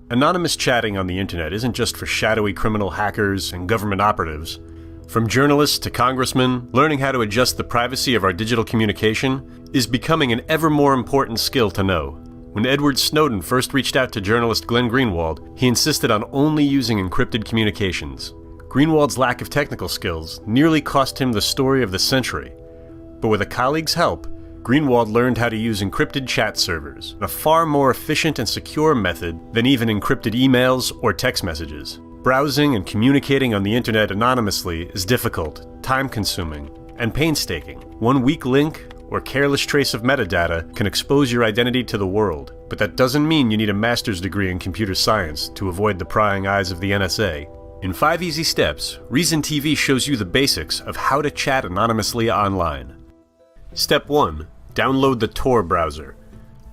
Anonymous chatting on the internet isn't just for shadowy criminal hackers and government operatives. From journalists to congressmen, learning how to adjust the privacy of our digital communication is becoming an ever more important skill to know. When Edward Snowden first reached out to journalist Glenn Greenwald, he insisted on only using encrypted communications. Greenwald's lack of technical skills nearly cost him the story of the century. But with a colleague's help, Greenwald learned how to use encrypted chat servers, a far more efficient and secure method than even encrypted emails or text messages. Browsing and communicating on the internet anonymously is difficult, time-consuming, and painstaking. One weak link or careless trace of metadata can expose your identity to the world, but that doesn't mean you need a master's degree in computer science to avoid the prying eyes of the NSA. In 5 easy steps, Reason TV shows you the basics of how to chat anonymously online. Step 1. Download the Tor browser.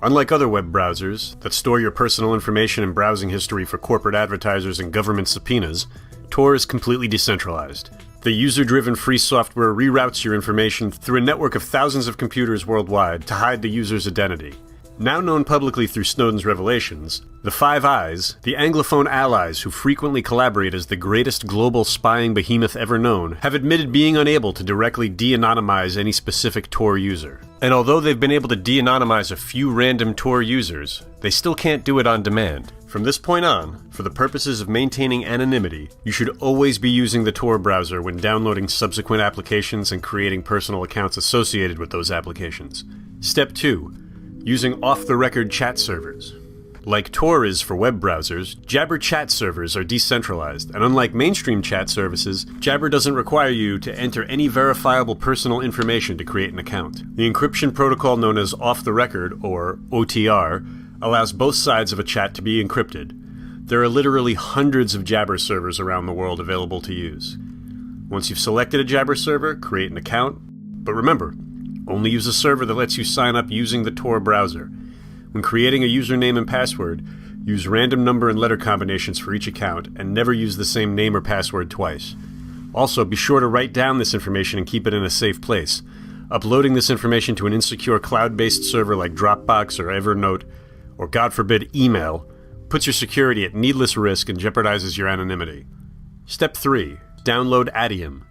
Unlike other web browsers that store your personal information and browsing history for corporate advertisers and government subpoenas, Tor is completely decentralized. The user-driven free software reroutes your information through a network of thousands of computers worldwide to hide the user's identity. Now known publicly through Snowden's revelations, the Five Eyes, the Anglophone allies who frequently collaborate as the greatest global spying behemoth ever known, have admitted being unable to directly de-anonymize any specific Tor user. And although they've been able to de-anonymize a few random Tor users, they still can't do it on demand. From this point on, for the purposes of maintaining anonymity, you should always be using the Tor browser when downloading subsequent applications and creating personal accounts associated with those applications. Step 2. Using off-the-record chat servers. Like Tor is for web browsers, Jabber chat servers are decentralized, and unlike mainstream chat services, Jabber doesn't require you to enter any verifiable personal information to create an account. The encryption protocol known as off-the-record, or OTR, allows both sides of a chat to be encrypted. There are literally hundreds of Jabber servers around the world available to use. Once you've selected a Jabber server, create an account, but remember, only use a server that lets you sign up using the Tor browser. When creating a username and password, use random number and letter combinations for each account and never use the same name or password twice. Also, be sure to write down this information and keep it in a safe place. Uploading this information to an insecure cloud-based server like Dropbox or Evernote, or God forbid email, puts your security at needless risk and jeopardizes your anonymity. Step 3. Download Adium.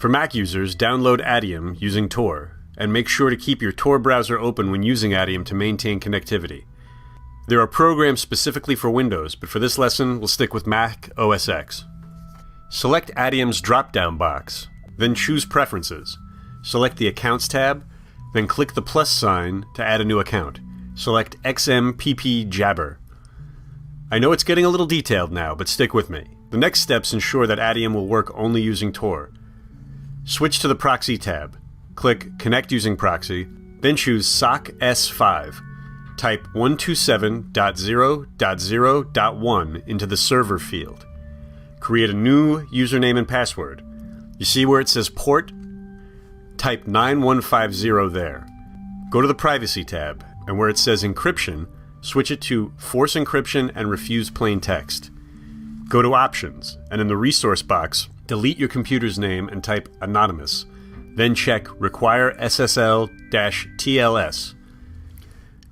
For Mac users, download Adium using Tor, and make sure to keep your Tor browser open when using Adium to maintain connectivity. There are programs specifically for Windows, but for this lesson, we'll stick with Mac OS X. Select Adium's drop-down box, then choose Preferences. Select the Accounts tab, then click the plus sign to add a new account. Select XMPP Jabber. I know it's getting a little detailed now, but stick with me. The next steps ensure that Adium will work only using Tor. Switch to the Proxy tab. Click Connect using Proxy, then choose SOC S5. Type 127.0.0.1 into the server field. Create a new username and password. You see where it says port? Type 9150 there. Go to the Privacy tab, and where it says Encryption, switch it to Force Encryption and Refuse Plain Text. Go to Options, and in the resource box, delete your computer's name and type Anonymous. Then check Require SSL-TLS.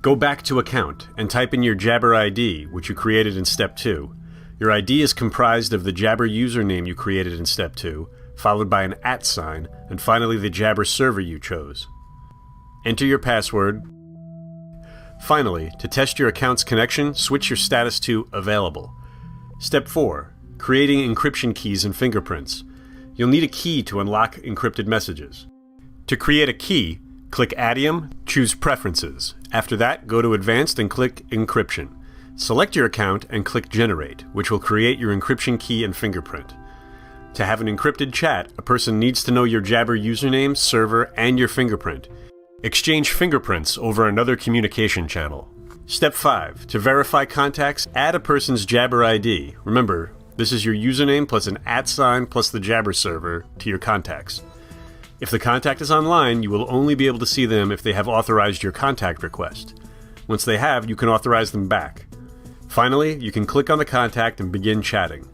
Go back to Account and type in your Jabber ID, which you created in Step 2. Your ID is comprised of the Jabber username you created in Step 2, followed by an @ sign, and finally the Jabber server you chose. Enter your password. Finally, to test your account's connection, switch your status to Available. Step 4. Creating encryption keys and fingerprints. You'll need a key to unlock encrypted messages. To create a key, click Adium, choose Preferences. After that, go to Advanced and click Encryption. Select your account and click Generate, which will create your encryption key and fingerprint. To have an encrypted chat, a person needs to know your Jabber username, server, and your fingerprint. Exchange fingerprints over another communication channel. Step 5. To verify contacts, add a person's Jabber ID. Remember, this is your username plus an @ sign plus the Jabber server to your contacts. If the contact is online, you will only be able to see them if they have authorized your contact request. Once they have, you can authorize them back. Finally, you can click on the contact and begin chatting.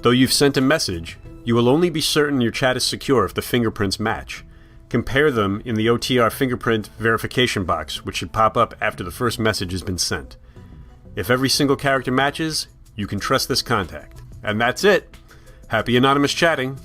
Though you've sent a message, you will only be certain your chat is secure if the fingerprints match. Compare them in the OTR fingerprint verification box, which should pop up after the first message has been sent. If every single character matches, you can trust this contact. And that's it. Happy anonymous chatting.